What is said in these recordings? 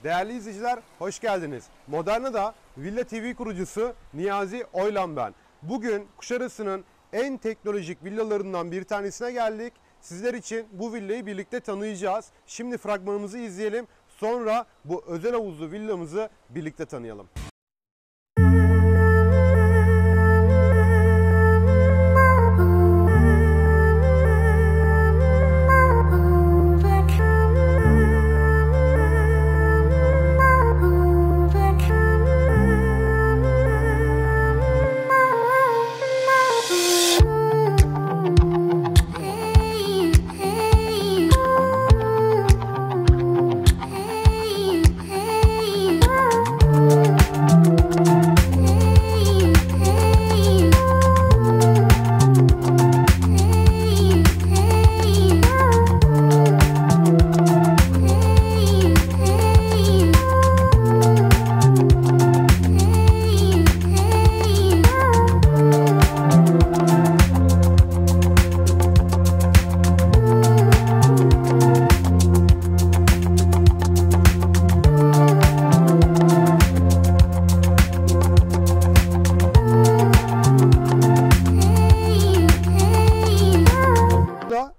Değerli izleyiciler, hoş geldiniz. Moderna'da Villa TV kurucusu Niyazi Oylan ben. Bugün Kuşadası'nın en teknolojik villalarından bir tanesine geldik. Sizler için bu villayı birlikte tanıyacağız. Şimdi fragmanımızı izleyelim. Sonra bu özel havuzlu villamızı birlikte tanıyalım.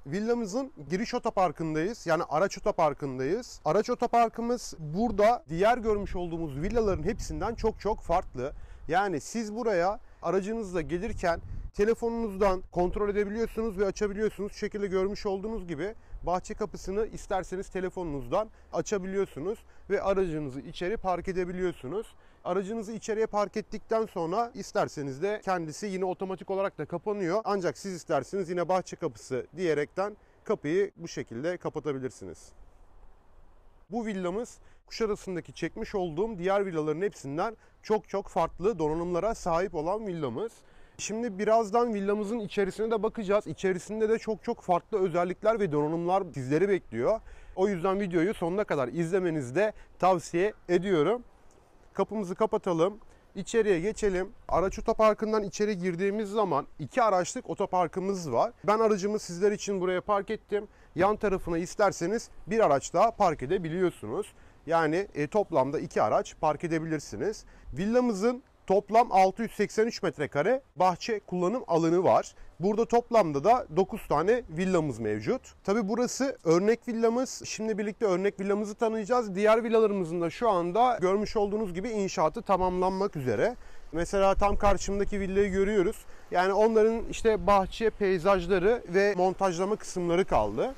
Villamızın giriş otoparkındayız. Yani araç otoparkındayız. Araç otoparkımız burada diğer görmüş olduğumuz villaların hepsinden çok farklı. Yani siz buraya aracınızla gelirken telefonunuzdan kontrol edebiliyorsunuz ve açabiliyorsunuz. Şu şekilde görmüş olduğunuz gibi bahçe kapısını isterseniz telefonunuzdan açabiliyorsunuz ve aracınızı içeri park edebiliyorsunuz. Aracınızı içeriye park ettikten sonra isterseniz de kendisi yine otomatik olarak da kapanıyor. Ancak siz isterseniz yine bahçe kapısı diyerekten kapıyı bu şekilde kapatabilirsiniz. Bu villamız Kuşadası'ndaki çekmiş olduğum diğer villaların hepsinden çok farklı donanımlara sahip olan villamız. Şimdi birazdan villamızın içerisine de bakacağız. İçerisinde de çok farklı özellikler ve donanımlar sizleri bekliyor. O yüzden videoyu sonuna kadar izlemenizi de tavsiye ediyorum. Kapımızı kapatalım. İçeriye geçelim. Araç otoparkından içeri girdiğimiz zaman 2 araçlık otoparkımız var. Ben aracımı sizler için buraya park ettim. Yan tarafına isterseniz bir araç daha park edebiliyorsunuz. Yani toplamda 2 araç park edebilirsiniz. Villamızın toplam 683 metrekare bahçe kullanım alanı var. Burada toplamda da 9 tane villamız mevcut. Tabi burası örnek villamız. Şimdi birlikte örnek villamızı tanıyacağız. Diğer villalarımızın da şu anda görmüş olduğunuz gibi inşaatı tamamlanmak üzere. Mesela tam karşımdaki villayı görüyoruz. Yani onların işte bahçe peyzajları ve montajlama kısımları kaldı.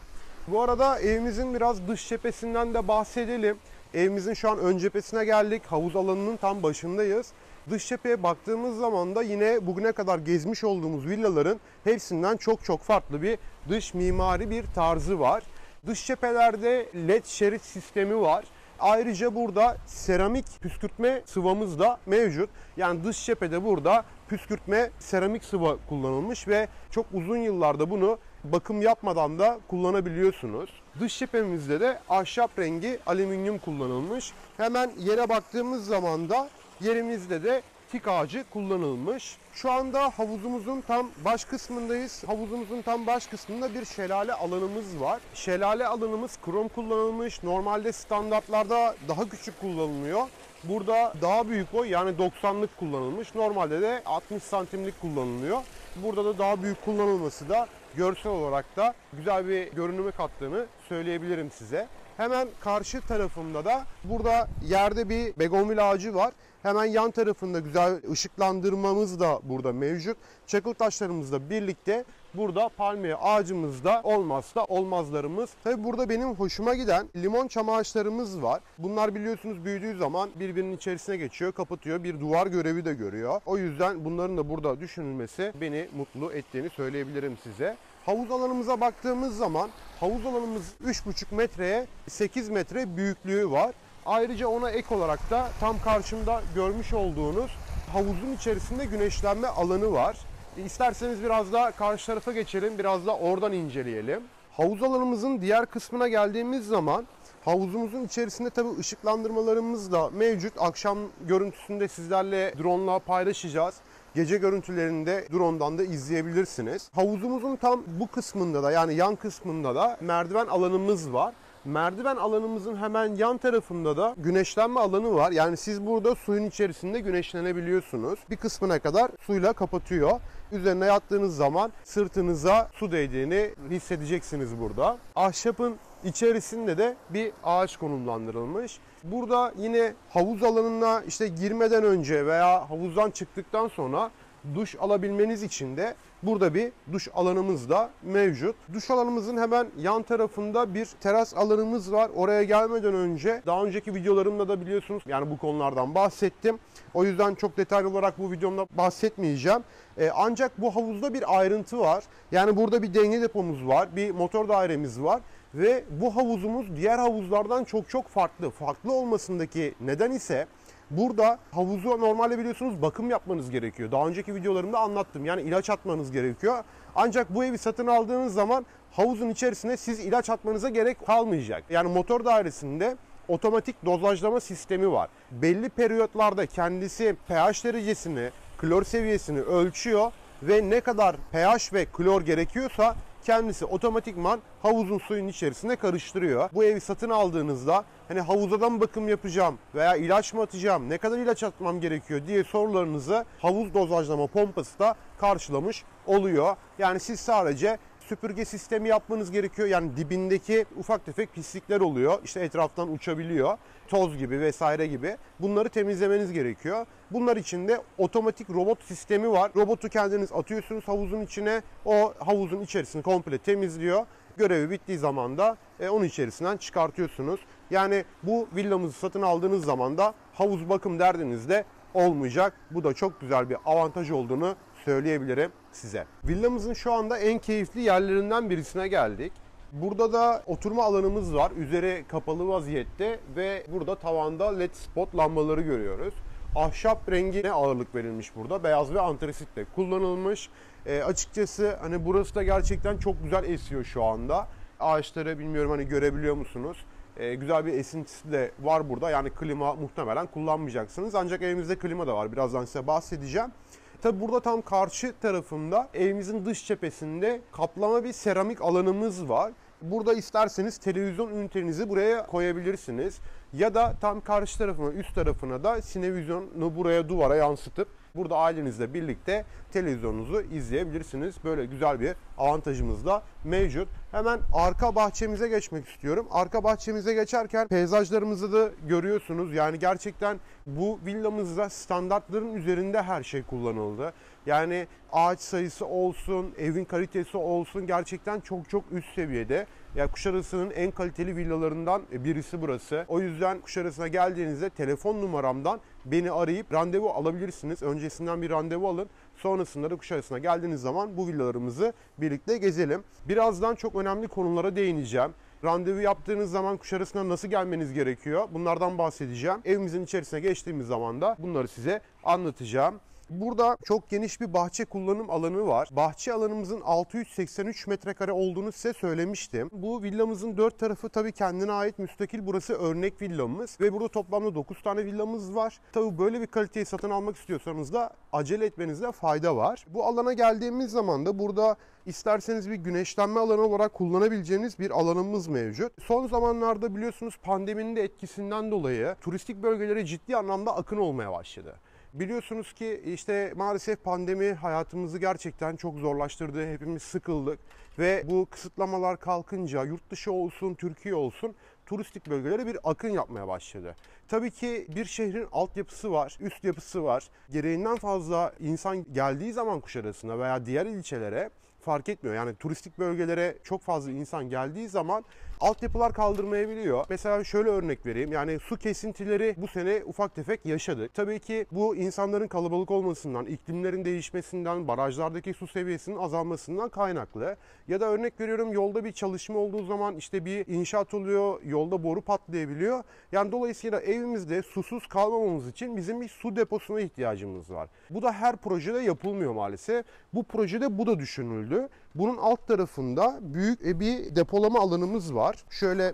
Bu arada evimizin biraz dış cephesinden de bahsedelim. Evimizin şu an ön cephesine geldik. Havuz alanının tam başındayız. Dış cepheye baktığımız zaman da yine bugüne kadar gezmiş olduğumuz villaların hepsinden çok farklı bir dış mimari bir tarzı var. Dış cephelerde LED şerit sistemi var. Ayrıca burada seramik püskürtme sıvamız da mevcut. Yani dış cephede burada püskürtme seramik sıva kullanılmış ve çok uzun yıllarda bunu bakım yapmadan da kullanabiliyorsunuz. Dış cephemizde de ahşap rengi alüminyum kullanılmış. Hemen yere baktığımız zaman da yerimizde de tik ağacı kullanılmış. Şu anda havuzumuzun tam baş kısmındayız. Havuzumuzun tam baş kısmında bir şelale alanımız var. Şelale alanımız krom kullanılmış. Normalde standartlarda daha küçük kullanılıyor. Burada daha büyük boy yani 90'lık kullanılmış. Normalde de 60 santimlik kullanılıyor. Burada da daha büyük kullanılması da görsel olarak da güzel bir görünüme kattığını söyleyebilirim size. Hemen karşı tarafımda da burada yerde bir begonvil ağacı var. Hemen yan tarafında güzel ışıklandırmamız da burada mevcut. Çakıl taşlarımızla birlikte burada palmiye ağacımız da olmazsa olmazlarımız. Tabi burada benim hoşuma giden limon çam ağaçlarımız var. Bunlar biliyorsunuz büyüdüğü zaman birbirinin içerisine geçiyor, kapatıyor. Bir duvar görevi de görüyor. O yüzden bunların da burada düşünülmesi beni mutlu ettiğini söyleyebilirim size. Havuz alanımıza baktığımız zaman havuz alanımız 3,5 metreye 8 metre büyüklüğü var. Ayrıca ona ek olarak da tam karşımda görmüş olduğunuz havuzun içerisinde güneşlenme alanı var. İsterseniz biraz da karşı tarafa geçelim, biraz da oradan inceleyelim. Havuz alanımızın diğer kısmına geldiğimiz zaman havuzumuzun içerisinde tabii ışıklandırmalarımız da mevcut. Akşam görüntüsünde sizlerle drone'la paylaşacağız. Gece görüntülerini de drone'dan da izleyebilirsiniz. Havuzumuzun tam bu kısmında da yani yan kısmında da merdiven alanımız var. Merdiven alanımızın hemen yan tarafında da güneşlenme alanı var. Yani siz burada suyun içerisinde güneşlenebiliyorsunuz. Bir kısmına kadar suyla kapatıyor. Üzerine yattığınız zaman sırtınıza su değdiğini hissedeceksiniz burada. Ahşapın içerisinde de bir ağaç konumlandırılmış. Burada yine havuz alanına işte girmeden önce veya havuzdan çıktıktan sonra duş alabilmeniz için de burada bir duş alanımız da mevcut. Duş alanımızın hemen yan tarafında bir teras alanımız var. Oraya gelmeden önce daha önceki videolarımda da biliyorsunuz yani bu konulardan bahsettim. O yüzden çok detaylı olarak bu videomda bahsetmeyeceğim. Ancak bu havuzda bir ayrıntı var. Yani burada bir denge depomuz var, bir motor dairemiz var. Ve bu havuzumuz diğer havuzlardan çok farklı. Farklı olmasındaki neden ise burada havuzu normalde biliyorsunuz bakım yapmanız gerekiyor. Daha önceki videolarımda anlattım. Yani ilaç atmanız gerekiyor. Ancak bu evi satın aldığınız zaman havuzun içerisine siz ilaç atmanıza gerek kalmayacak. Yani motor dairesinde otomatik dozajlama sistemi var. Belli periyotlarda kendisi pH derecesini, klor seviyesini ölçüyor ve ne kadar pH ve klor gerekiyorsa kendisi otomatikman havuzun suyun içerisine karıştırıyor. Bu evi satın aldığınızda hani havuza mı bakım yapacağım veya ilaç mı atacağım, ne kadar ilaç atmam gerekiyor diye sorularınızı havuz dozajlama pompası da karşılamış oluyor. Yani siz sadece süpürge sistemi yapmanız gerekiyor. Yani dibindeki ufak tefek pislikler oluyor. İşte etraftan uçabiliyor. Toz gibi vesaire gibi. Bunları temizlemeniz gerekiyor. Bunlar için de otomatik robot sistemi var. Robotu kendiniz atıyorsunuz havuzun içine. O havuzun içerisini komple temizliyor. Görevi bittiği zaman da onun içerisinden çıkartıyorsunuz. Yani bu villamızı satın aldığınız zaman da havuz bakım derdiniz de olmayacak. Bu da çok güzel bir avantaj olduğunu söyleyebilirim size. Villamızın şu anda en keyifli yerlerinden birisine geldik. Burada da oturma alanımız var. Üzeri kapalı vaziyette ve burada tavanda led spot lambaları görüyoruz. Ahşap rengine ağırlık verilmiş burada. Beyaz ve antrasit de kullanılmış. Açıkçası hani burası da gerçekten çok güzel esiyor şu anda. Ağaçları bilmiyorum hani görebiliyor musunuz? Güzel bir esintisi de var burada. Yani klima muhtemelen kullanmayacaksınız. Ancak evimizde klima da var. Birazdan size bahsedeceğim. Tabi burada tam karşı tarafında evimizin dış cephesinde kaplama bir seramik alanımız var. Burada isterseniz televizyon ünitenizi buraya koyabilirsiniz. Ya da tam karşı tarafına, üst tarafına da sinevizyonu buraya duvara yansıtıp burada ailenizle birlikte televizyonunuzu izleyebilirsiniz. Böyle güzel bir avantajımız da mevcut. Hemen arka bahçemize geçmek istiyorum. Arka bahçemize geçerken peyzajlarımızı da görüyorsunuz. Yani gerçekten bu villamızda standartların üzerinde her şey kullanıldı. Yani ağaç sayısı olsun, evin kalitesi olsun gerçekten çok üst seviyede. Yani Kuşadası'nın en kaliteli villalarından birisi burası. O yüzden Kuşadası'na geldiğinizde telefon numaramdan beni arayıp randevu alabilirsiniz. Öncesinden bir randevu alın. Sonrasında da Kuşadası'na geldiğiniz zaman bu villalarımızı birlikte gezelim. Birazdan çok önemli konulara değineceğim. Randevu yaptığınız zaman Kuşadası'na nasıl gelmeniz gerekiyor? Bunlardan bahsedeceğim. Evimizin içerisine geçtiğimiz zaman da bunları size anlatacağım. Burada çok geniş bir bahçe kullanım alanı var. Bahçe alanımızın 683 metrekare olduğunu size söylemiştim. Bu villamızın dört tarafı tabii kendine ait müstakil. Burası örnek villamız ve burada toplamda 9 tane villamız var. Tabii böyle bir kaliteyi satın almak istiyorsanız da acele etmenizde fayda var. Bu alana geldiğimiz zaman da burada isterseniz bir güneşlenme alanı olarak kullanabileceğiniz bir alanımız mevcut. Son zamanlarda biliyorsunuz pandeminin de etkisinden dolayı turistik bölgelere ciddi anlamda akın olmaya başladı. Biliyorsunuz ki işte maalesef pandemi hayatımızı gerçekten çok zorlaştırdı. Hepimiz sıkıldık ve bu kısıtlamalar kalkınca yurt dışı olsun, Türkiye olsun turistik bölgelere bir akın yapmaya başladı. Tabii ki bir şehrin altyapısı var, üst yapısı var. Gereğinden fazla insan geldiği zaman Kuşadası'na veya diğer ilçelere fark etmiyor. Yani turistik bölgelere çok fazla insan geldiği zaman altyapılar kaldırmayabiliyor. Mesela şöyle örnek vereyim. Yani su kesintileri bu sene ufak tefek yaşadık. Tabii ki bu insanların kalabalık olmasından, iklimlerin değişmesinden, barajlardaki su seviyesinin azalmasından kaynaklı. Ya da örnek veriyorum yolda bir çalışma olduğu zaman işte bir inşaat oluyor, yolda boru patlayabiliyor. Yani dolayısıyla evimizde susuz kalmamamız için bizim bir su deposuna ihtiyacımız var. Bu da her projede yapılmıyor maalesef. Bu projede bu da düşünüldü. Bunun alt tarafında büyük bir depolama alanımız var. Şöyle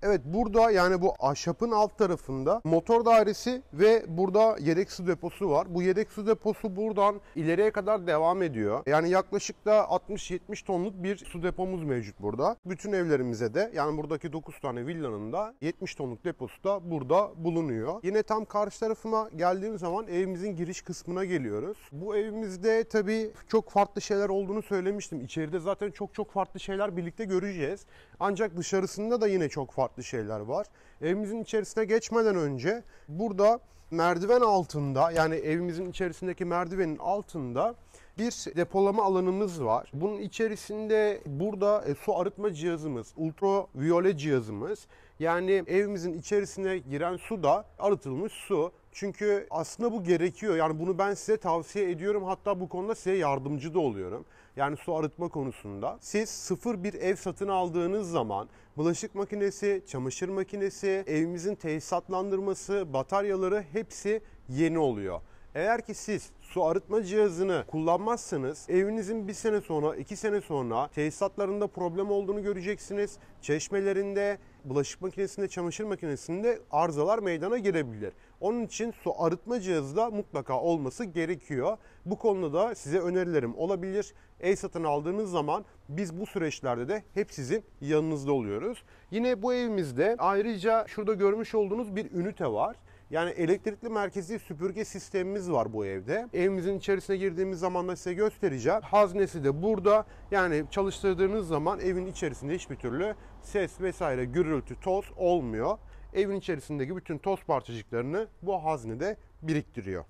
Evet, burada yani bu ahşapın alt tarafında motor dairesi ve burada yedek su deposu var. Bu yedek su deposu buradan ileriye kadar devam ediyor. Yani yaklaşık da 60-70 tonluk bir su depomuz mevcut burada. Bütün evlerimize de, yani buradaki 9 tane villanın da 70 tonluk deposu da burada bulunuyor. Yine tam karşı tarafıma geldiğim zaman evimizin giriş kısmına geliyoruz. Bu evimizde tabii çok farklı şeyler olduğunu söylemiştim. İçeride zaten çok farklı şeyler birlikte göreceğiz. Ancak dışarısında da yine çok farklı şeyler var. Evimizin içerisine geçmeden önce burada merdiven altında, yani evimizin içerisindeki merdivenin altında bir depolama alanımız var. Bunun içerisinde burada su arıtma cihazımız, ultraviyole cihazımız, yani evimizin içerisine giren su da arıtılmış su. Çünkü aslında bu gerekiyor. Yani bunu ben size tavsiye ediyorum. Hatta bu konuda size yardımcı da oluyorum. Yani su arıtma konusunda. Siz sıfır bir ev satın aldığınız zaman bulaşık makinesi, çamaşır makinesi, evimizin tesisatlandırması, bataryaları hepsi yeni oluyor. Eğer ki siz su arıtma cihazını kullanmazsanız evinizin bir sene sonra, 2 sene sonra tesisatlarında problem olduğunu göreceksiniz. Çeşmelerinde, bulaşık makinesinde, çamaşır makinesinde arızalar meydana gelebilir. Onun için su arıtma cihazı da mutlaka olması gerekiyor. Bu konuda da size önerilerim olabilir. Ev satın aldığınız zaman biz bu süreçlerde de hep sizin yanınızda oluyoruz. Yine bu evimizde ayrıca şurada görmüş olduğunuz bir ünite var. Yani elektrikli merkezi süpürge sistemimiz var bu evde. Evimizin içerisine girdiğimiz zaman da size göstereceğim. Haznesi de burada. Yani çalıştırdığınız zaman evin içerisinde hiçbir türlü ses vesaire, gürültü, toz olmuyor. Evin içerisindeki bütün toz parçacıklarını bu haznede biriktiriyor.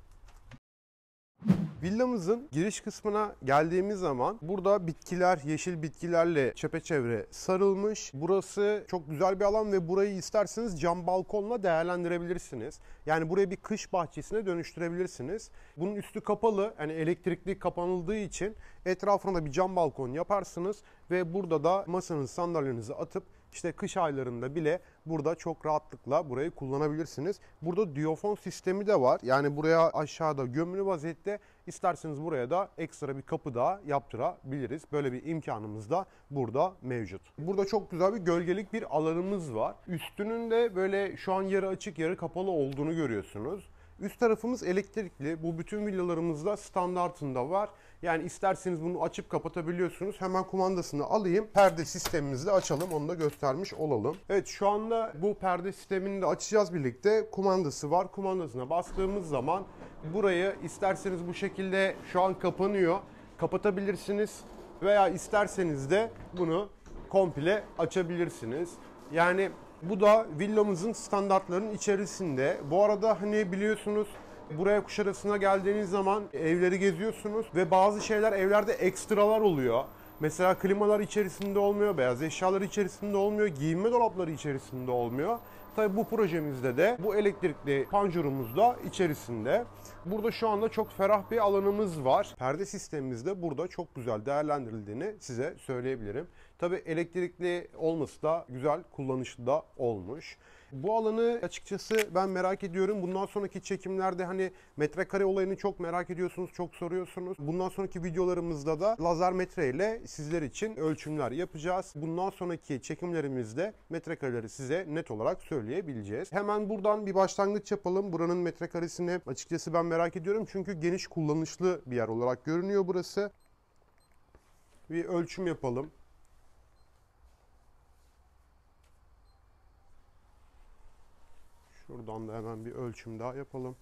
Villamızın giriş kısmına geldiğimiz zaman burada bitkiler, yeşil bitkilerle çepeçevre sarılmış. Burası çok güzel bir alan ve burayı isterseniz cam balkonla değerlendirebilirsiniz. Yani burayı bir kış bahçesine dönüştürebilirsiniz. Bunun üstü kapalı, yani elektrikli kapanıldığı için etrafına da bir cam balkon yaparsınız ve burada da masanızı, sandalyenizi atıp İşte kış aylarında bile burada çok rahatlıkla burayı kullanabilirsiniz. Burada diyafon sistemi de var. Yani buraya aşağıda gömülü vaziyette, isterseniz buraya da ekstra bir kapı daha yaptırabiliriz. Böyle bir imkanımız da burada mevcut. Burada çok güzel bir gölgelik bir alanımız var. Üstünün de böyle şu an yarı açık yarı kapalı olduğunu görüyorsunuz. Üst tarafımız elektrikli. Bu bütün villalarımızda standartında var. Yani isterseniz bunu açıp kapatabiliyorsunuz. Hemen kumandasını alayım. Perde sistemimizi de açalım. Onu da göstermiş olalım. Evet, şu anda bu perde sistemini de açacağız birlikte. Kumandası var. Kumandasına bastığımız zaman burayı isterseniz bu şekilde şu an kapanıyor. Kapatabilirsiniz. Veya isterseniz de bunu komple açabilirsiniz. Yani bu da villamızın standartlarının içerisinde. Bu arada hani biliyorsunuz, buraya Kuşadası'na geldiğiniz zaman evleri geziyorsunuz ve bazı şeyler evlerde ekstralar oluyor. Mesela klimalar içerisinde olmuyor, beyaz eşyalar içerisinde olmuyor, giyinme dolapları içerisinde olmuyor. Tabii bu projemizde de bu elektrikli panjurumuz da içerisinde. Burada şu anda çok ferah bir alanımız var. Perde sistemimiz de burada çok güzel değerlendirildiğini size söyleyebilirim. Tabii elektrikli olması da güzel, kullanışlı da olmuş. Bu alanı açıkçası ben merak ediyorum. Bundan sonraki çekimlerde hani metrekare olayını çok merak ediyorsunuz, çok soruyorsunuz. Bundan sonraki videolarımızda da lazer metre ile sizler için ölçümler yapacağız. Bundan sonraki çekimlerimizde metrekareleri size net olarak söyleyebileceğiz. Hemen buradan bir başlangıç yapalım. Buranın metrekaresini açıkçası ben merak ediyorum. Çünkü geniş, kullanışlı bir yer olarak görünüyor burası. Bir ölçüm yapalım. Şuradan da hemen bir ölçüm daha yapalım.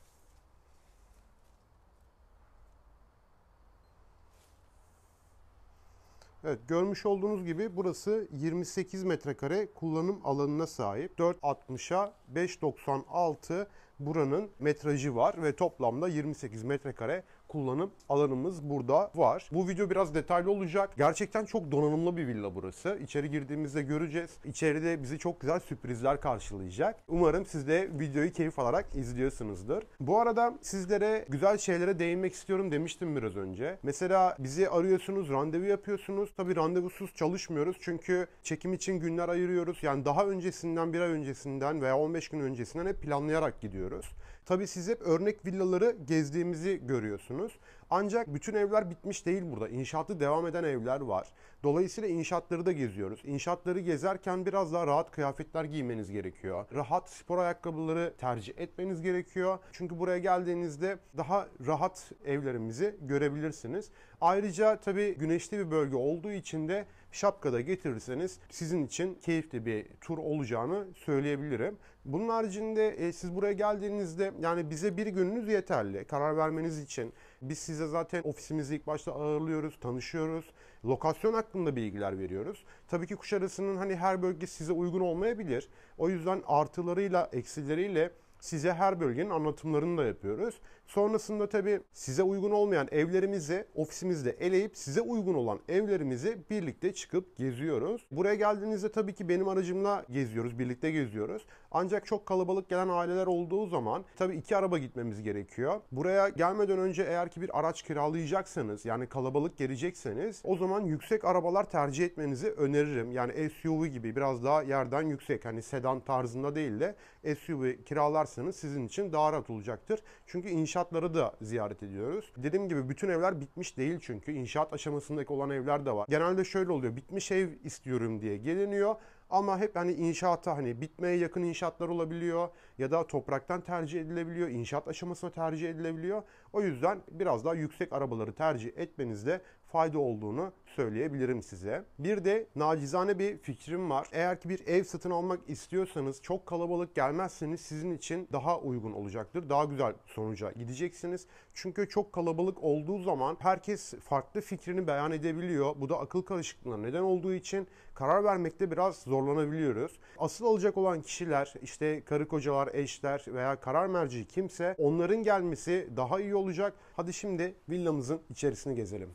Evet, görmüş olduğunuz gibi burası 28 metrekare kullanım alanına sahip. 4.60'a 5.96 buranın metrajı var ve toplamda 28 metrekare kullanım alanımız burada var. Bu video biraz detaylı olacak. Gerçekten çok donanımlı bir villa burası. İçeri girdiğimizde göreceğiz. İçeride bizi çok güzel sürprizler karşılayacak. Umarım siz de videoyu keyif alarak izliyorsunuzdur. Bu arada sizlere güzel şeylere değinmek istiyorum demiştim biraz önce. Mesela bizi arıyorsunuz, randevu yapıyorsunuz. Tabii randevusuz çalışmıyoruz çünkü çekim için günler ayırıyoruz. Yani daha öncesinden, bir ay öncesinden veya 15 gün öncesinden hep planlayarak gidiyoruz. Tabii siz hep örnek villaları gezdiğimizi görüyorsunuz. Ancak bütün evler bitmiş değil burada. İnşaatı devam eden evler var. Dolayısıyla inşaatları da geziyoruz. İnşaatları gezerken biraz daha rahat kıyafetler giymeniz gerekiyor. Rahat spor ayakkabıları tercih etmeniz gerekiyor. Çünkü buraya geldiğinizde daha rahat evlerimizi görebilirsiniz. Ayrıca tabii güneşli bir bölge olduğu için de şapka da getirirseniz sizin için keyifli bir tur olacağını söyleyebilirim. Bunun haricinde siz buraya geldiğinizde yani bize bir gününüz yeterli karar vermeniz için. Biz size zaten ofisimizi ilk başta ağırlıyoruz, tanışıyoruz. Lokasyon hakkında bilgiler veriyoruz. Tabii ki Kuşadası'nın hani her bölgesi size uygun olmayabilir. O yüzden artılarıyla, eksileriyle size her bölgenin anlatımlarını da yapıyoruz. Sonrasında tabii size uygun olmayan evlerimizi ofisimizde eleyip size uygun olan evlerimizi birlikte çıkıp geziyoruz. Buraya geldiğinizde tabii ki benim aracımla geziyoruz, birlikte geziyoruz. Ancak çok kalabalık gelen aileler olduğu zaman tabii 2 araba gitmemiz gerekiyor. Buraya gelmeden önce eğer ki bir araç kiralayacaksanız yani kalabalık gelecekseniz o zaman yüksek arabalar tercih etmenizi öneririm. Yani SUV gibi biraz daha yerden yüksek hani sedan tarzında değil de SUV kiralarsanız sizin için daha rahat olacaktır. Çünkü inşaatları da ziyaret ediyoruz. Dediğim gibi bütün evler bitmiş değil çünkü inşaat aşamasındaki olan evler de var. Genelde şöyle oluyor, bitmiş ev istiyorum diye geliniyor. Ama hep hani inşaata hani bitmeye yakın inşaatlar olabiliyor ya da topraktan tercih edilebiliyor, inşaat aşamasına tercih edilebiliyor. O yüzden biraz daha yüksek arabaları tercih etmenizde fayda olduğunu söyleyebilirim size. Bir de nacizane bir fikrim var. Eğer ki bir ev satın almak istiyorsanız çok kalabalık gelmezseniz sizin için daha uygun olacaktır. Daha güzel sonuca gideceksiniz. Çünkü çok kalabalık olduğu zaman herkes farklı fikrini beyan edebiliyor. Bu da akıl karışıklığına neden olduğu için karar vermekte biraz zorlanabiliyoruz. Asıl alacak olan kişiler işte karı kocalar, eşler veya karar merci kimse onların gelmesi daha iyi olacak. Hadi şimdi villamızın içerisini gezelim.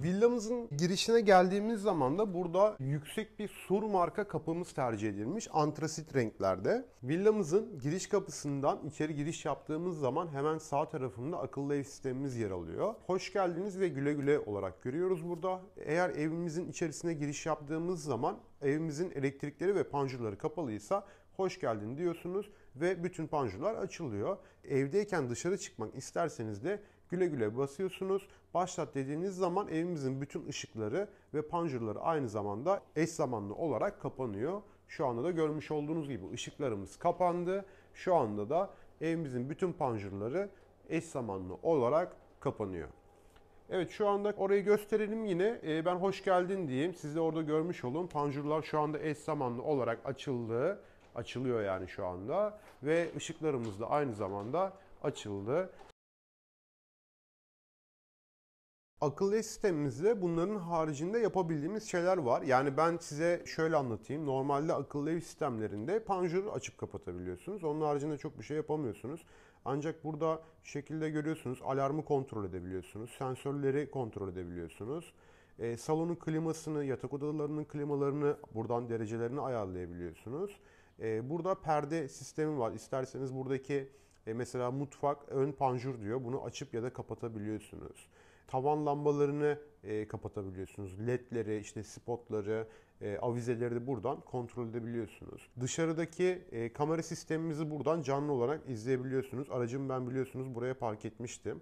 Villamızın girişine geldiğimiz zaman da burada yüksek bir sur marka kapımız tercih edilmiş antrasit renklerde. Villamızın giriş kapısından içeri giriş yaptığımız zaman hemen sağ tarafında akıllı ev sistemimiz yer alıyor. Hoş geldiniz ve güle güle olarak görüyoruz burada. Eğer evimizin içerisine giriş yaptığımız zaman evimizin elektrikleri ve panjurları kapalıysa hoş geldin diyorsunuz ve bütün panjurlar açılıyor. Evdeyken dışarı çıkmak isterseniz de güle güle basıyorsunuz. Başlat dediğiniz zaman evimizin bütün ışıkları ve panjurları aynı zamanda eş zamanlı olarak kapanıyor. Şu anda da görmüş olduğunuz gibi ışıklarımız kapandı. Şu anda da evimizin bütün panjurları eş zamanlı olarak kapanıyor. Evet şu anda orayı gösterelim yine. Ben hoş geldin diyeyim. Siz de orada görmüş olun. Panjurlar şu anda eş zamanlı olarak açıldı. Açılıyor yani şu anda. Ve ışıklarımız da aynı zamanda açıldı. Akıllı ev sistemimizde bunların haricinde yapabildiğimiz şeyler var. Yani ben size şöyle anlatayım. Normalde akıllı ev sistemlerinde panjuru açıp kapatabiliyorsunuz. Onun haricinde çok bir şey yapamıyorsunuz. Ancak burada şu şekilde görüyorsunuz. Alarmı kontrol edebiliyorsunuz. Sensörleri kontrol edebiliyorsunuz. Salonun klimasını, yatak odalarının klimalarını buradan derecelerini ayarlayabiliyorsunuz. Burada perde sistemi var. İsterseniz buradaki mesela mutfak ön panjur diyor. Bunu açıp ya da kapatabiliyorsunuz. Tavan lambalarını kapatabiliyorsunuz. LED'leri, işte spotları, avizeleri de buradan kontrol edebiliyorsunuz. Dışarıdaki kamera sistemimizi buradan canlı olarak izleyebiliyorsunuz. Aracımı ben biliyorsunuz buraya park etmiştim.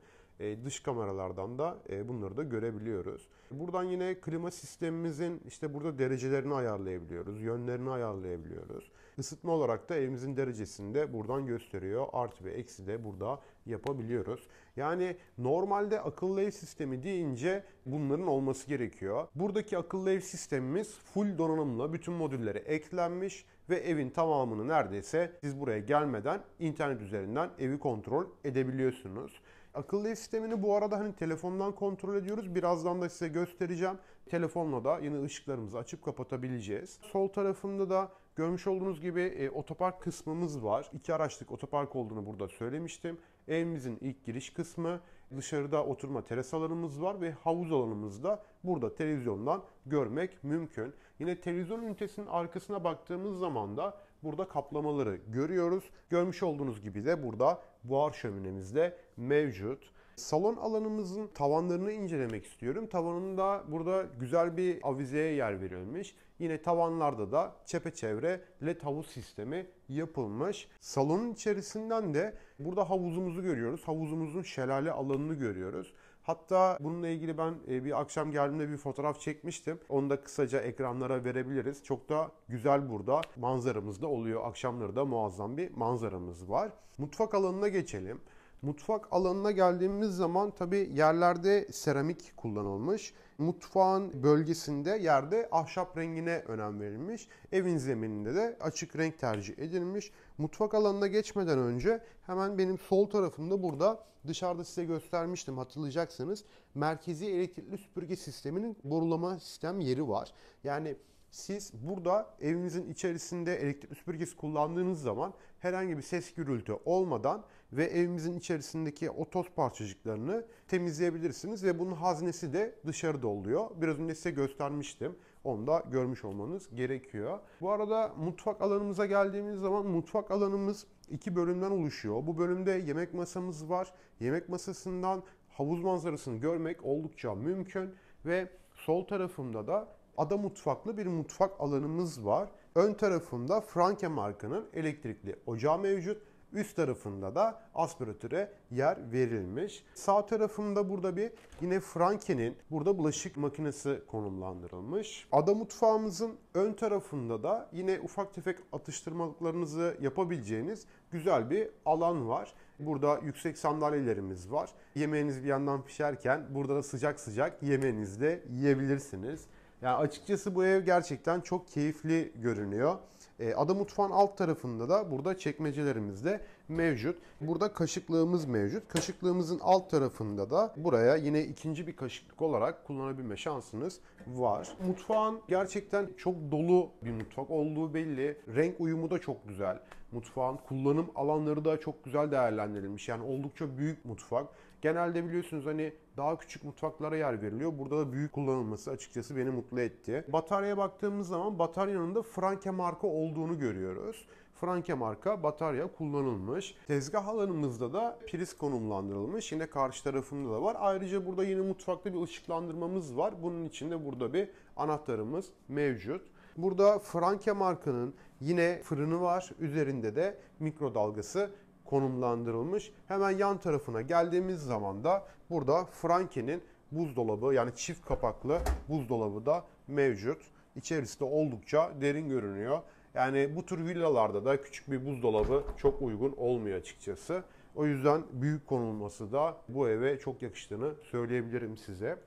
Dış kameralardan da bunları da görebiliyoruz. Buradan yine klima sistemimizin işte burada derecelerini ayarlayabiliyoruz. Yönlerini ayarlayabiliyoruz. Isıtma olarak da evimizin derecesini de buradan gösteriyor. Artı ve eksi de burada yapabiliyoruz. Yani normalde akıllı ev sistemi deyince bunların olması gerekiyor. Buradaki akıllı ev sistemimiz full donanımla bütün modüllere eklenmiş ve evin tamamını neredeyse siz buraya gelmeden internet üzerinden evi kontrol edebiliyorsunuz. Akıllı ev sistemini bu arada hani telefondan kontrol ediyoruz. Birazdan da size göstereceğim. Telefonla da yine ışıklarımızı açıp kapatabileceğiz. Sol tarafında da görmüş olduğunuz gibi otopark kısmımız var. 2 araçlık otopark olduğunu burada söylemiştim. Evimizin ilk giriş kısmı. Dışarıda oturma teras alanımız var ve havuz alanımızı da burada televizyondan görmek mümkün. Yine televizyon ünitesinin arkasına baktığımız zaman da burada kaplamaları görüyoruz. Görmüş olduğunuz gibi de burada buhar şöminemiz de mevcut. Salon alanımızın tavanlarını incelemek istiyorum. Tavanında burada güzel bir avizeye yer verilmiş. Yine tavanlarda da çepeçevre led havuz sistemi yapılmış. Salonun içerisinden de burada havuzumuzu görüyoruz. Havuzumuzun şelale alanını görüyoruz. Hatta bununla ilgili ben bir akşam geldiğimde bir fotoğraf çekmiştim. Onu da kısaca ekranlara verebiliriz. Çok da güzel burada manzaramız da oluyor. Akşamları da muazzam bir manzaramız var. Mutfak alanına geçelim. Mutfak alanına geldiğimiz zaman tabii yerlerde seramik kullanılmış. Mutfağın bölgesinde yerde ahşap rengine önem verilmiş. Evin zemininde de açık renk tercih edilmiş. Mutfak alanına geçmeden önce hemen benim sol tarafımda burada dışarıda size göstermiştim hatırlayacaksınız. Merkezi elektrikli süpürge sisteminin borulama sistem yeri var. Yani siz burada evinizin içerisinde elektrik süpürgesi kullandığınız zaman herhangi bir ses gürültü olmadan ve evimizin içerisindeki o toz parçacıklarını temizleyebilirsiniz ve bunun haznesi de dışarıda oluyor. Biraz önce size göstermiştim. Onu da görmüş olmanız gerekiyor. Bu arada mutfak alanımıza geldiğimiz zaman mutfak alanımız 2 bölümden oluşuyor. Bu bölümde yemek masamız var. Yemek masasından havuz manzarasını görmek oldukça mümkün ve sol tarafımda da ada mutfaklı bir mutfak alanımız var. Ön tarafında Franke markanın elektrikli ocağı mevcut. Üst tarafında da aspiratöre yer verilmiş. Sağ tarafında burada bir yine Franke'nin burada bulaşık makinesi konumlandırılmış. Ada mutfağımızın ön tarafında da yine ufak tefek atıştırmalıklarınızı yapabileceğiniz güzel bir alan var. Burada yüksek sandalyelerimiz var. Yemeğiniz bir yandan pişerken burada da sıcak sıcak yemeğinizi de yiyebilirsiniz. Yani açıkçası bu ev gerçekten çok keyifli görünüyor. Ada mutfağın alt tarafında da burada çekmecelerimiz de mevcut. Burada kaşıklığımız mevcut. Kaşıklığımızın alt tarafında da buraya yine ikinci bir kaşıklık olarak kullanabilme şansınız var. Mutfağın gerçekten çok dolu bir mutfak olduğu belli. Renk uyumu da çok güzel. Mutfağın kullanım alanları da çok güzel değerlendirilmiş. Yani oldukça büyük mutfak. Genelde biliyorsunuz hani daha küçük mutfaklara yer veriliyor. Burada da büyük kullanılması açıkçası beni mutlu etti. Bataryaya baktığımız zaman bataryanın da Franke marka olduğunu görüyoruz. Franke marka batarya kullanılmış. Tezgah alanımızda da priz konumlandırılmış. Yine karşı tarafında da var. Ayrıca burada yine mutfakta bir ışıklandırmamız var. Bunun için de burada bir anahtarımız mevcut. Burada Franke markanın yine fırını var. Üzerinde de mikrodalgası konumlandırılmış. Hemen yan tarafına geldiğimiz zaman da burada Franke'nin buzdolabı yani çift kapaklı buzdolabı da mevcut. İçerisi de oldukça derin görünüyor. Yani bu tür villalarda da küçük bir buzdolabı çok uygun olmuyor açıkçası. O yüzden büyük konulması da bu eve çok yakıştığını söyleyebilirim size.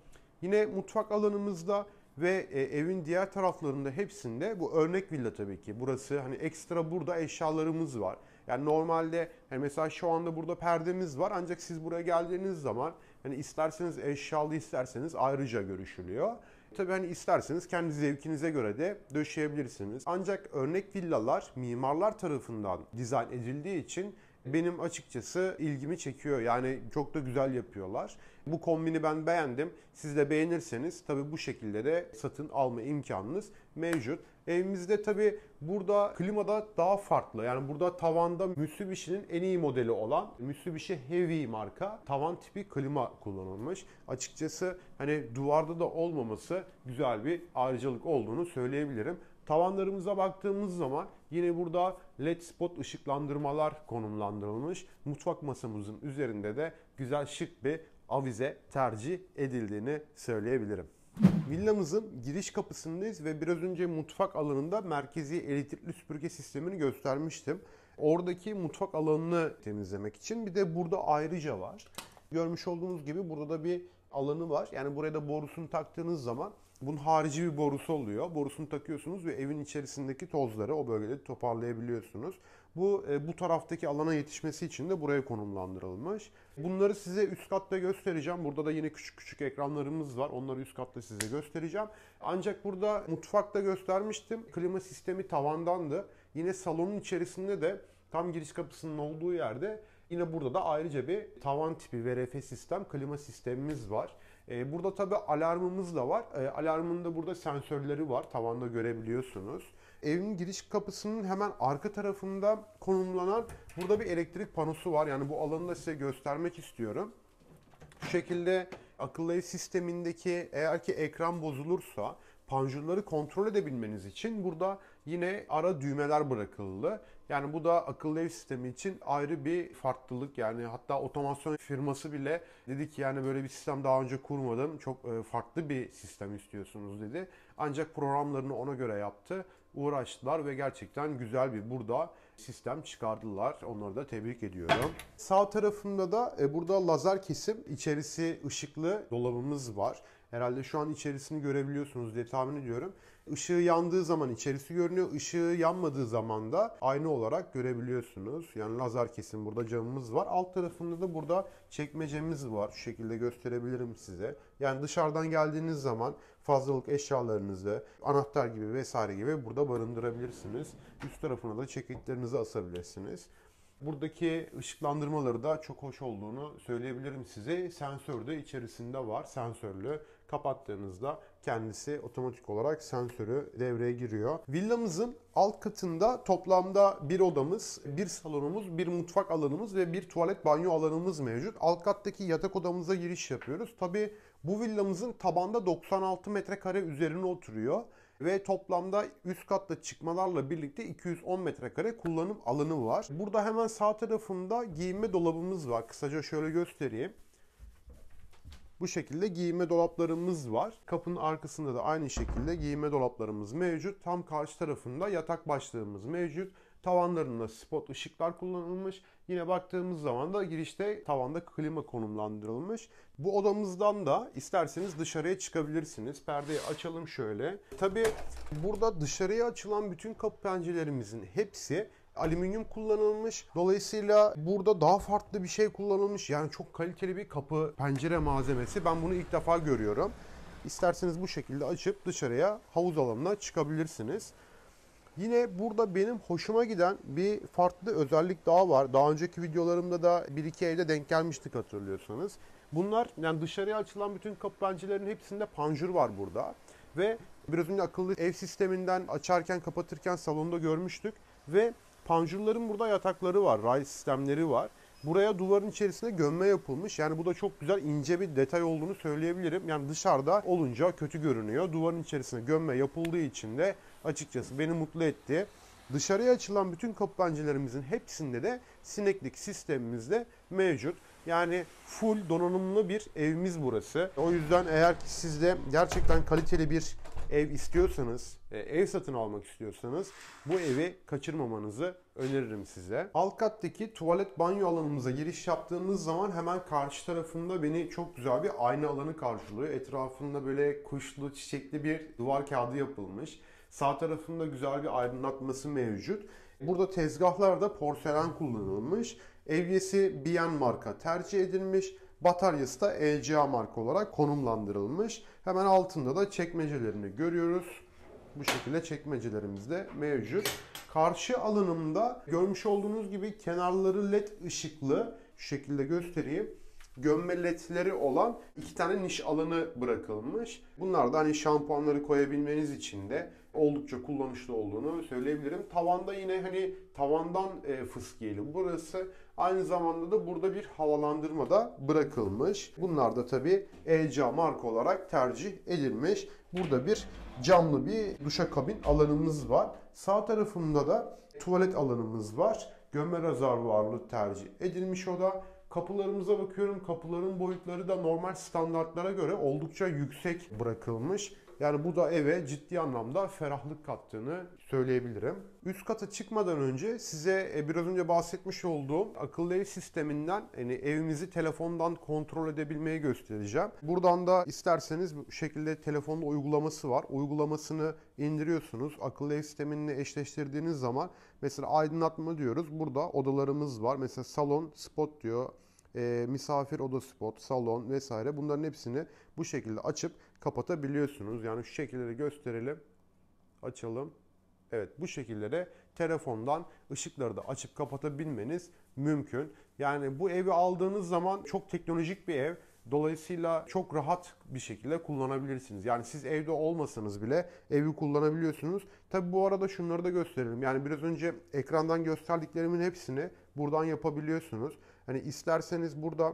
Yine mutfak alanımızda ve evin diğer taraflarında hepsinde bu örnek villa tabii ki. Burası hani ekstra burada eşyalarımız var. Yani normalde hani mesela şu anda burada perdemiz var ancak siz buraya geldiğiniz zaman hani isterseniz eşyalı isterseniz ayrıca görüşülüyor. Tabii hani isterseniz kendi zevkinize göre de döşeyebilirsiniz. Ancak örnek villalar mimarlar tarafından dizayn edildiği için benim açıkçası ilgimi çekiyor. Yani çok da güzel yapıyorlar. Bu kombini ben beğendim. Siz de beğenirseniz tabii bu şekilde de satın alma imkanınız mevcut. Evimizde tabii burada klima da daha farklı. Yani burada tavanda Mitsubishi'nin en iyi modeli olan Mitsubishi Heavy marka tavan tipi klima kullanılmış. Açıkçası hani duvarda da olmaması güzel bir ayrıcalık olduğunu söyleyebilirim. Tavanlarımıza baktığımız zaman yine burada LED spot ışıklandırmalar konumlandırılmış. Mutfak masamızın üzerinde de güzel şık bir avize tercih edildiğini söyleyebilirim. Villamızın giriş kapısındayız ve biraz önce mutfak alanında merkezi elektrikli süpürge sistemini göstermiştim. Oradaki mutfak alanını temizlemek için bir de burada ayrıca var. Görmüş olduğunuz gibi burada da bir alanı var. Yani buraya da borusunu taktığınız zaman bunun harici bir borusu oluyor. Borusunu takıyorsunuz ve evin içerisindeki tozları o bölgede toparlayabiliyorsunuz. Bu taraftaki alana yetişmesi için de buraya konumlandırılmış. Bunları size üst katta göstereceğim. Burada da yine küçük küçük ekranlarımız var. Onları üst katta size göstereceğim. Ancak burada mutfakta göstermiştim. Klima sistemi tavandandı. Yine salonun içerisinde de tam giriş kapısının olduğu yerde yine burada da ayrıca bir tavan tipi VRF sistem, klima sistemimiz var. Burada tabi alarmımız da var. Alarmın da burada sensörleri var. Tavanda görebiliyorsunuz. Evin giriş kapısının hemen arka tarafında konumlanan burada bir elektrik panosu var. Yani bu alanı da size göstermek istiyorum. Şu şekilde akıllı ev sistemindeki eğer ki ekran bozulursa panjurları kontrol edebilmeniz için burada yine ara düğmeler bırakıldı. Yani bu da akıllı ev sistemi için ayrı bir farklılık. Yani hatta otomasyon firması bile dedi ki yani böyle bir sistem daha önce kurmadım. Çok farklı bir sistem istiyorsunuz dedi. Ancak programlarını ona göre yaptı. Uğraştılar ve gerçekten güzel bir burada sistem çıkardılar. Onları da tebrik ediyorum. Sağ tarafında da burada lazer kesim, içerisi ışıklı dolabımız var. Herhalde şu an içerisini görebiliyorsunuz diye tahmin ediyorum. Işığı yandığı zaman içerisi görünüyor. Işığı yanmadığı zaman da aynı olarak görebiliyorsunuz. Yani lazer kesim, burada camımız var. Alt tarafında da burada çekmecemiz var. Şu şekilde gösterebilirim size. Yani dışarıdan geldiğiniz zaman fazlalık eşyalarınızı, anahtar gibi vesaire gibi burada barındırabilirsiniz. Üst tarafına da çekiklerinizi asabilirsiniz. Buradaki ışıklandırmaları da çok hoş olduğunu söyleyebilirim size. Sensör de içerisinde var. Sensörlü. Kapattığınızda kendisi otomatik olarak sensörü devreye giriyor. Villamızın alt katında toplamda bir odamız, bir salonumuz, bir mutfak alanımız ve bir tuvalet banyo alanımız mevcut. Alt kattaki yatak odamıza giriş yapıyoruz. Tabii bu villamızın tabanda 96 metrekare üzerine oturuyor. Ve toplamda üst katta çıkmalarla birlikte 210 metrekare kullanım alanı var. Burada hemen sağ tarafında giyinme dolabımız var. Kısaca şöyle göstereyim. Bu şekilde giyinme dolaplarımız var. Kapının arkasında da aynı şekilde giyinme dolaplarımız mevcut. Tam karşı tarafında yatak başlığımız mevcut. Tavanlarında spot ışıklar kullanılmış. Yine baktığımız zaman da girişte tavanda klima konumlandırılmış. Bu odamızdan da isterseniz dışarıya çıkabilirsiniz. Perdeyi açalım şöyle. Tabii burada dışarıya açılan bütün kapı pencerelerimizin hepsi alüminyum kullanılmış. Dolayısıyla burada daha farklı bir şey kullanılmış. Yani çok kaliteli bir kapı pencere malzemesi. Ben bunu ilk defa görüyorum. İsterseniz bu şekilde açıp dışarıya havuz alanına çıkabilirsiniz. Yine burada benim hoşuma giden bir farklı özellik daha var. Daha önceki videolarımda da bir iki evde denk gelmiştik hatırlıyorsanız. Bunlar yani dışarıya açılan bütün kapı pencerelerin hepsinde panjur var burada. Ve biraz önce akıllı ev sisteminden açarken kapatırken salonda görmüştük. Ve panjurların burada yatakları var, ray sistemleri var. Buraya duvarın içerisine gömme yapılmış. Yani bu da çok güzel ince bir detay olduğunu söyleyebilirim. Yani dışarıda olunca kötü görünüyor. Duvarın içerisine gömme yapıldığı için de açıkçası beni mutlu etti. Dışarıya açılan bütün kapı pencerelerimizin hepsinde de sineklik sistemimiz de mevcut. Yani full donanımlı bir evimiz burası. O yüzden eğer ki siz de gerçekten kaliteli bir ev istiyorsanız, ev satın almak istiyorsanız bu evi kaçırmamanızı öneririm size. Alt kattaki tuvalet banyo alanımıza giriş yaptığınız zaman hemen karşı tarafında beni çok güzel bir ayna alanı karşılıyor. Etrafında böyle kuşlu, çiçekli bir duvar kağıdı yapılmış. Sağ tarafında güzel bir aydınlatması mevcut. Burada tezgahlarda porselen kullanılmış. Evyesi Bien marka tercih edilmiş. Bataryası da LGA marka olarak konumlandırılmış. Hemen altında da çekmecelerini görüyoruz. Bu şekilde çekmecelerimiz de mevcut. Karşı alanımda görmüş olduğunuz gibi kenarları led ışıklı, şu şekilde göstereyim. Gömme ledleri olan iki tane niş alanı bırakılmış. Bunlar da hani şampuanları koyabilmeniz için de oldukça kullanışlı olduğunu söyleyebilirim. Tavanda yine hani tavandan fıskiyeli burası. Aynı zamanda da burada bir havalandırma da bırakılmış. Bunlar da tabii LGA marka olarak tercih edilmiş. Burada bir camlı bir duşakabin alanımız var. Sağ tarafında da tuvalet alanımız var. Gömme rezervuarlı tercih edilmiş o da. Kapılarımıza bakıyorum. Kapıların boyutları da normal standartlara göre oldukça yüksek bırakılmış. Yani bu da eve ciddi anlamda ferahlık kattığını söyleyebilirim. Üst kata çıkmadan önce size biraz önce bahsetmiş olduğum akıllı ev sisteminden yani evimizi telefondan kontrol edebilmeyi göstereceğim. Buradan da isterseniz bu şekilde telefonda uygulaması var. Uygulamasını indiriyorsunuz. Akıllı ev sisteminle eşleştirdiğiniz zaman mesela aydınlatma diyoruz. Burada odalarımız var. Mesela salon spot diyor. Misafir oda spot, salon vesaire bunların hepsini bu şekilde açıp kapatabiliyorsunuz. Yani şu şekilde de gösterelim. Açalım. Evet bu şekilde de telefondan ışıkları da açıp kapatabilmeniz mümkün. Yani bu evi aldığınız zaman çok teknolojik bir ev. Dolayısıyla çok rahat bir şekilde kullanabilirsiniz. Yani siz evde olmasanız bile evi kullanabiliyorsunuz. Tabi bu arada şunları da gösterelim. Yani biraz önce ekrandan gösterdiklerimin hepsini buradan yapabiliyorsunuz. Hani isterseniz burada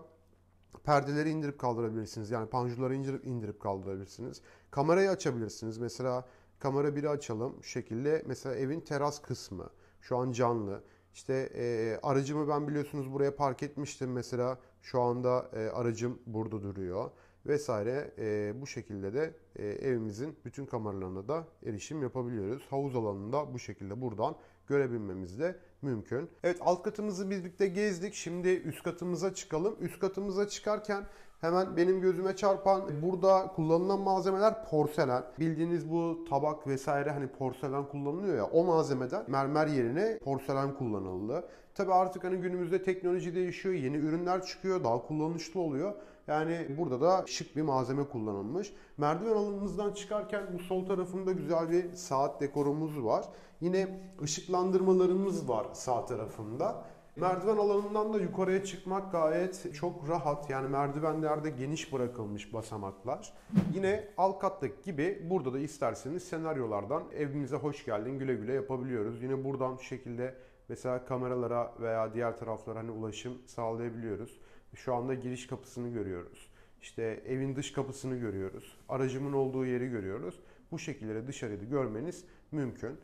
Perdeleri indirip kaldırabilirsiniz. Yani panjurları indirip kaldırabilirsiniz. Kamerayı açabilirsiniz. Mesela kamera 1'i açalım. Şu şekilde mesela evin teras kısmı. Şu an canlı. İşte aracımı ben biliyorsunuz buraya park etmiştim. Mesela şu anda aracım burada duruyor. Vesaire. Bu şekilde de evimizin bütün kameralarına da erişim yapabiliyoruz. Havuz alanında bu şekilde buradan görebilmemiz de mümkün. Evet, alt katımızı birlikte gezdik. Şimdi üst katımıza çıkalım. Üst katımıza çıkarken hemen benim gözüme çarpan burada kullanılan malzemeler porselen. Bildiğiniz bu tabak vesaire hani porselen kullanılıyor ya, o malzemeden mermer yerine porselen kullanıldı. Tabi artık hani günümüzde teknoloji değişiyor. Yeni ürünler çıkıyor. Daha kullanışlı oluyor. Yani burada da şık bir malzeme kullanılmış. Merdiven alanımızdan çıkarken bu sol tarafında güzel bir saat dekorumuz var. Yine ışıklandırmalarımız var sağ tarafında. Merdiven alanından da yukarıya çıkmak gayet çok rahat. Yani merdivenlerde geniş bırakılmış basamaklar. Yine alt kattaki gibi burada da isterseniz senaryolardan evimize hoş geldin güle güle yapabiliyoruz. Yine buradan şu şekilde mesela kameralara veya diğer taraflara hani ulaşım sağlayabiliyoruz. Şu anda giriş kapısını görüyoruz. İşte evin dış kapısını görüyoruz. Aracımın olduğu yeri görüyoruz. Bu şekilde dışarıyı görmeniz mümkün.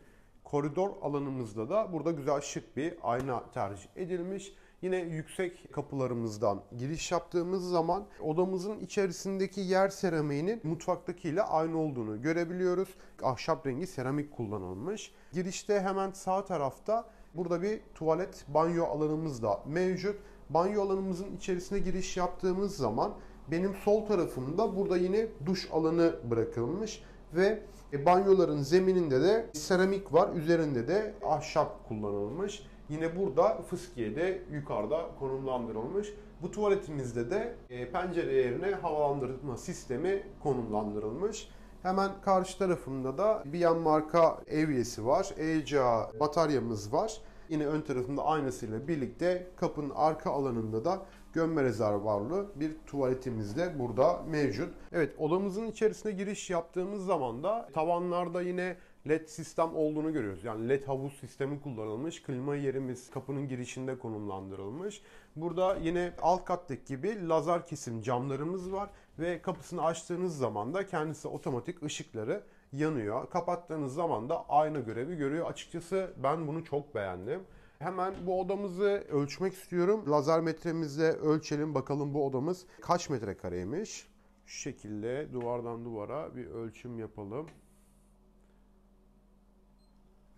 Koridor alanımızda da burada güzel şık bir ayna tercih edilmiş. Yine yüksek kapılarımızdan giriş yaptığımız zaman odamızın içerisindeki yer seramiğinin mutfaktakiyle aynı olduğunu görebiliyoruz. Ahşap rengi seramik kullanılmış. Girişte hemen sağ tarafta burada bir tuvalet banyo alanımız da mevcut. Banyo alanımızın içerisine giriş yaptığımız zaman benim sol tarafımda burada yine duş alanı bırakılmış ve banyoların zemininde de seramik var. Üzerinde de ahşap kullanılmış. Yine burada fıskiye de yukarıda konumlandırılmış. Bu tuvaletimizde de pencere yerine havalandırma sistemi konumlandırılmış. Hemen karşı tarafında da bir yan marka evyesi var. ECA bataryamız var. Yine ön tarafında aynasıyla birlikte kapının arka alanında da gömme rezervuarlı bir tuvaletimiz de burada mevcut. Evet, odamızın içerisine giriş yaptığımız zaman da tavanlarda yine LED sistem olduğunu görüyoruz. Yani LED havuz sistemi kullanılmış. Klima yerimiz kapının girişinde konumlandırılmış. Burada yine alt kattaki gibi lazer kesim camlarımız var ve kapısını açtığınız zaman da kendisi otomatik ışıkları yanıyor. Kapattığınız zaman da aynı görevi görüyor. Açıkçası ben bunu çok beğendim. Hemen bu odamızı ölçmek istiyorum. Lazer metremizle ölçelim bakalım bu odamız kaç metrekareymiş. Şu şekilde duvardan duvara bir ölçüm yapalım.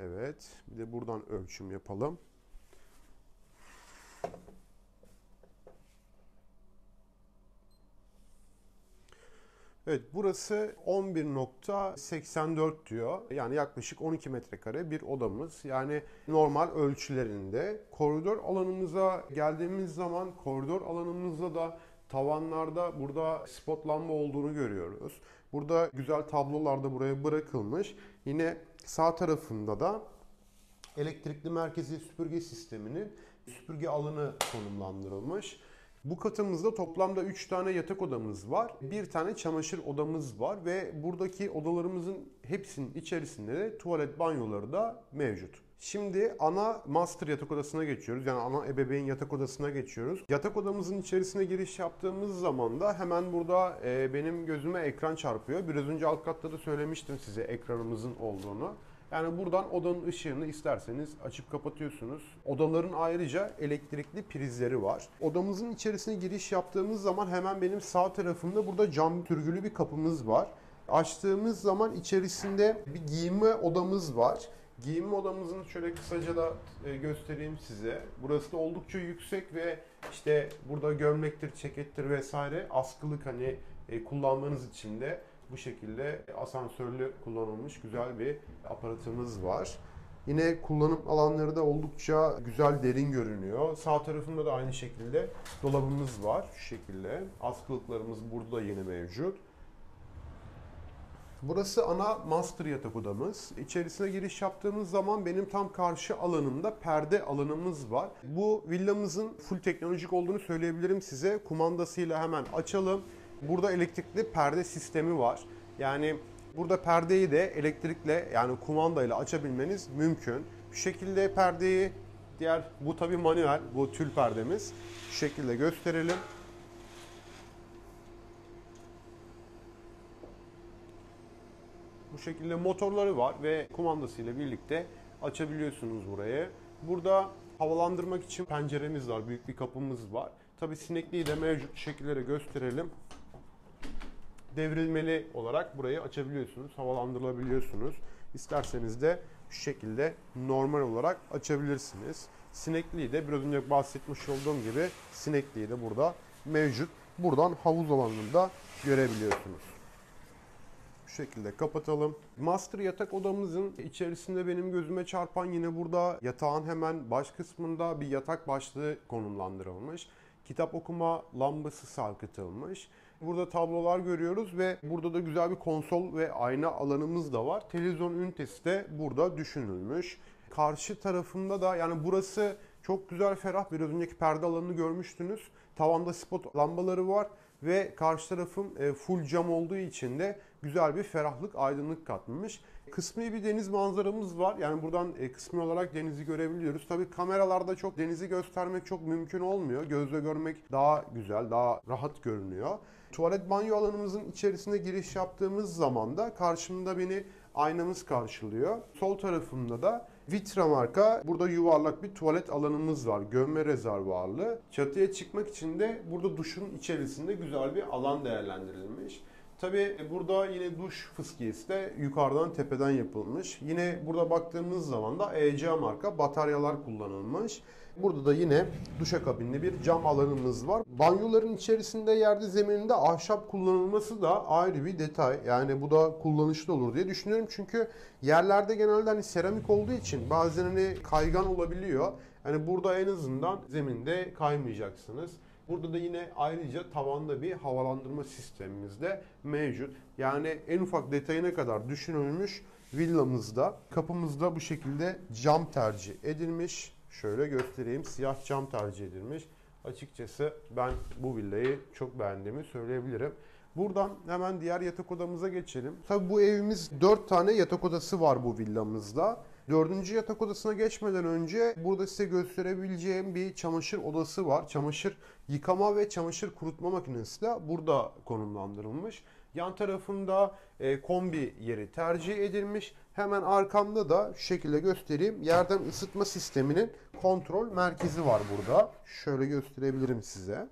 Evet, bir de buradan ölçüm yapalım. Evet, burası 11.84 diyor. Yani yaklaşık 12 metrekare bir odamız. Yani normal ölçülerinde. Koridor alanımıza geldiğimiz zaman koridor alanımızda da tavanlarda burada spot lamba olduğunu görüyoruz. Burada güzel tablolar da buraya bırakılmış. Yine sağ tarafında da elektrikli merkezi süpürge sisteminin süpürge alanı konumlandırılmış. Bu katımızda toplamda 3 tane yatak odamız var. Bir tane çamaşır odamız var ve buradaki odalarımızın hepsinin içerisinde de tuvalet banyoları da mevcut. Şimdi ana master yatak odasına geçiyoruz. Yani ana ebeveyn yatak odasına geçiyoruz. Yatak odamızın içerisine giriş yaptığımız zaman da hemen burada benim gözüme ekran çarpıyor. Biraz önce alt katta da söylemiştim size ekranımızın olduğunu. Yani buradan odanın ışığını isterseniz açıp kapatıyorsunuz. Odaların ayrıca elektrikli prizleri var. Odamızın içerisine giriş yaptığımız zaman hemen benim sağ tarafımda burada cam türgülü bir kapımız var. Açtığımız zaman içerisinde bir giyinme odamız var. Giyinme odamızın şöyle kısaca da göstereyim size. Burası da oldukça yüksek ve işte burada gömlektir, cekettir vesaire askılık hani kullanmanız için de bu şekilde asansörlü kullanılmış güzel bir aparatımız var. Yine kullanım alanları da oldukça güzel, derin görünüyor. Sağ tarafında da aynı şekilde dolabımız var. Şu şekilde. Askılıklarımız burada yine mevcut. Burası ana master yatak odamız. İçerisine giriş yaptığımız zaman benim tam karşı alanımda perde alanımız var. Bu villamızın full teknolojik olduğunu söyleyebilirim size. Kumandasıyla hemen açalım. Burada elektrikli perde sistemi var. Yani burada perdeyi de elektrikle yani kumandayla açabilmeniz mümkün. Bu şekilde perdeyi bu tabi manuel, bu tül perdemiz. Şu şekilde gösterelim. Bu şekilde motorları var ve kumandasıyla birlikte açabiliyorsunuz burayı. Burada havalandırmak için penceremiz var, büyük bir kapımız var. Tabii sinekliği de mevcut şekillere gösterelim. Devrilmeli olarak burayı açabiliyorsunuz, havalandırılabiliyorsunuz. İsterseniz de şu şekilde normal olarak açabilirsiniz. Sinekliği de biraz önce bahsetmiş olduğum gibi sinekliği de burada mevcut. Buradan havuz alanını da görebiliyorsunuz. Bu şekilde kapatalım. Master yatak odamızın içerisinde benim gözüme çarpan yine burada yatağın hemen baş kısmında bir yatak başlığı konumlandırılmış. Kitap okuma lambası sarkıtılmış. Burada tablolar görüyoruz ve burada da güzel bir konsol ve ayna alanımız da var. Televizyon ünitesi de burada düşünülmüş. Karşı tarafında da yani burası çok güzel, ferah. Biraz önceki perde alanını görmüştünüz. Tavanda spot lambaları var ve karşı tarafım full cam olduğu için de güzel bir ferahlık, aydınlık katmış. Kısmi bir deniz manzaramız var. Yani buradan kısmi olarak denizi görebiliyoruz. Tabii kameralarda çok denizi göstermek çok mümkün olmuyor. Gözle görmek daha güzel, daha rahat görünüyor. Tuvalet banyo alanımızın içerisine giriş yaptığımız zaman da karşımda beni aynamız karşılıyor. Sol tarafımda da Vitra marka burada yuvarlak bir tuvalet alanımız var. Gömme rezervuarlı. Çatıya çıkmak için de burada duşun içerisinde güzel bir alan değerlendirilmiş. Tabi burada yine duş fıskiyesi de yukarıdan tepeden yapılmış. Yine burada baktığımız zaman da ECA marka bataryalar kullanılmış. Burada da yine duşakabinli bir cam alanımız var. Banyoların içerisinde yerde zemininde ahşap kullanılması da ayrı bir detay. Yani bu da kullanışlı olur diye düşünüyorum. Çünkü yerlerde genelde hani seramik olduğu için bazen hani kaygan olabiliyor. Yani burada en azından zeminde kaymayacaksınız. Burada da yine ayrıca tavanda bir havalandırma sistemimiz de mevcut. Yani en ufak detayına kadar düşünülmüş villamızda. Kapımızda bu şekilde cam tercih edilmiş. Şöyle göstereyim. Siyah cam tercih edilmiş. Açıkçası ben bu villayı çok beğendiğimi söyleyebilirim. Buradan hemen diğer yatak odamıza geçelim. Tabii bu evimiz 4 tane yatak odası var bu villamızda. 4. yatak odasına geçmeden önce burada size gösterebileceğim bir çamaşır odası var. Çamaşır yıkama ve çamaşır kurutma makinesi de burada konumlandırılmış. Yan tarafında kombi yeri tercih edilmiş. Hemen arkamda da şu şekilde göstereyim. Yerden ısıtma sisteminin kontrol merkezi var burada. Şöyle gösterebilirim size.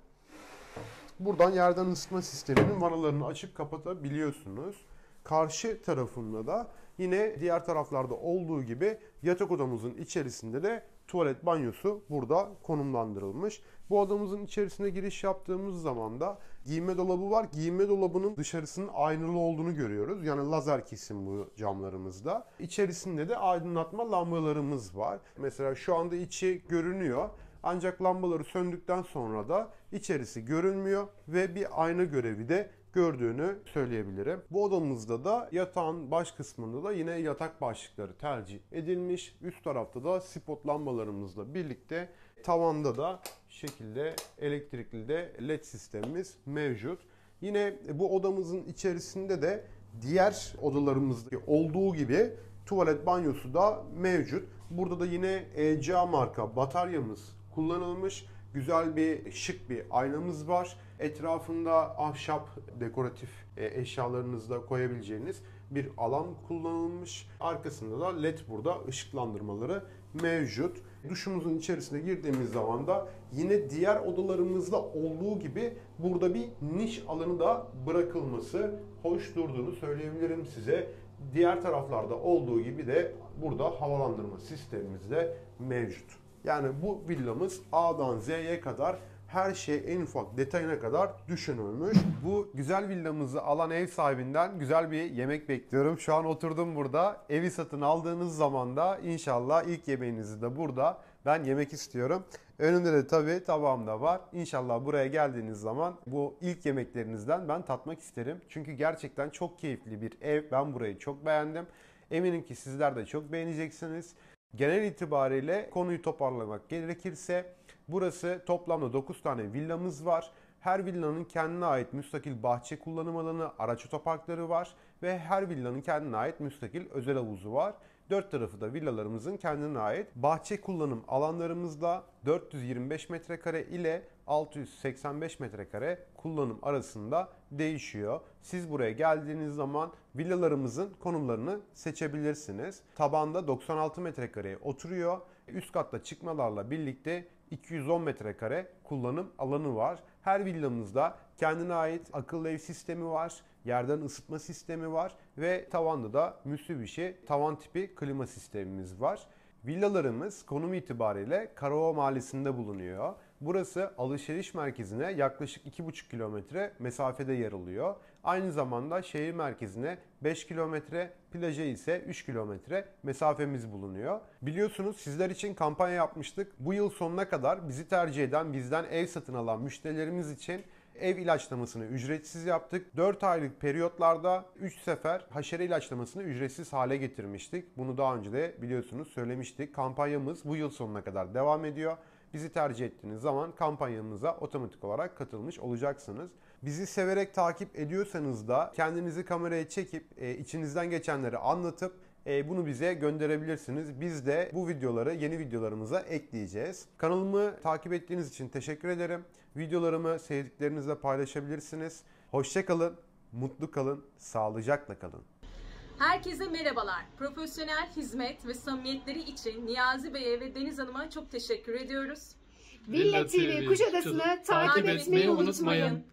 Buradan yerden ısıtma sisteminin vanalarını açıp kapatabiliyorsunuz. Karşı tarafında da yine diğer taraflarda olduğu gibi yatak odamızın içerisinde de tuvalet banyosu burada konumlandırılmış. Bu odamızın içerisine giriş yaptığımız zaman da giyinme dolabı var. Giyinme dolabının dışarısının aynalı olduğunu görüyoruz. Yani lazer kesim bu camlarımızda. İçerisinde de aydınlatma lambalarımız var. Mesela şu anda içi görünüyor. Ancak lambaları söndükten sonra da içerisi görünmüyor ve bir ayna görevi de gördüğünü söyleyebilirim. Bu odamızda da yatağın baş kısmında da yine yatak başlıkları tercih edilmiş. Üst tarafta da spot lambalarımızla birlikte tavanda da şekilde elektrikli de led sistemimiz mevcut. Yine bu odamızın içerisinde de diğer odalarımızda olduğu gibi tuvalet banyosu da mevcut. Burada da yine ECA marka bataryamız kullanılmış. Güzel bir şık bir aynamız var. Etrafında ahşap dekoratif eşyalarınızı da koyabileceğiniz bir alan kullanılmış. Arkasında da led burada ışıklandırmaları mevcut. Duşumuzun içerisine girdiğimiz zaman da yine diğer odalarımızda olduğu gibi burada bir niş alanı da bırakılması hoş durduğunu söyleyebilirim size. Diğer taraflarda olduğu gibi de burada havalandırma sistemimiz de mevcut. Yani bu villamız A'dan Z'ye kadar her şey en ufak detayına kadar düşünülmüş. Bu güzel villamızı alan ev sahibinden güzel bir yemek bekliyorum. Şu an oturdum burada. Evi satın aldığınız zaman da inşallah ilk yemeğinizi de burada ben yemek istiyorum. Önümde de tabii tabağım da var. İnşallah buraya geldiğiniz zaman bu ilk yemeklerinizden ben tatmak isterim. Çünkü gerçekten çok keyifli bir ev. Ben burayı çok beğendim. Eminim ki sizler de çok beğeneceksiniz. Genel itibariyle konuyu toparlamak gerekirse burası toplamda 9 tane villamız var. Her villanın kendine ait müstakil bahçe kullanım alanı, araç otoparkları var ve her villanın kendine ait müstakil özel havuzu var. Dört tarafı da villalarımızın kendine ait. Bahçe kullanım alanlarımızda 425 metrekare ile 685 metrekare kullanım arasında değişiyor. Siz buraya geldiğiniz zaman villalarımızın konumlarını seçebilirsiniz. Tabanda 96 metrekareye oturuyor. Üst katta çıkmalarla birlikte 210 metrekare kullanım alanı var. Her villamızda kendine ait akıllı ev sistemi var, yerden ısıtma sistemi var ve tavanda da Mitsubishi tavan tipi klima sistemimiz var. Villalarımız konum itibariyle Karaova Mahallesi'nde bulunuyor. Burası alışveriş merkezine yaklaşık 2,5 kilometre mesafede yer alıyor. Aynı zamanda şehir merkezine 5 kilometre, plaja ise 3 kilometre mesafemiz bulunuyor. Biliyorsunuz sizler için kampanya yapmıştık. Bu yıl sonuna kadar bizi tercih eden, bizden ev satın alan müşterilerimiz için ev ilaçlamasını ücretsiz yaptık. 4 aylık periyotlarda 3 sefer haşere ilaçlamasını ücretsiz hale getirmiştik. Bunu daha önce de biliyorsunuz söylemiştik. Kampanyamız bu yıl sonuna kadar devam ediyor. Bizi tercih ettiğiniz zaman kampanyamıza otomatik olarak katılmış olacaksınız. Bizi severek takip ediyorsanız da kendinizi kameraya çekip içinizden geçenleri anlatıp bunu bize gönderebilirsiniz. Biz de bu videoları yeni videolarımıza ekleyeceğiz. Kanalımı takip ettiğiniz için teşekkür ederim. Videolarımı sevdiklerinizle paylaşabilirsiniz. Hoşça kalın, mutlu kalın, sağlıcakla kalın. Herkese merhabalar. Profesyonel hizmet ve samimiyetleri için Niyazi Bey'e ve Deniz Hanım'a çok teşekkür ediyoruz. Villa TV Kuşadası'nı takip etmeyi unutmayın.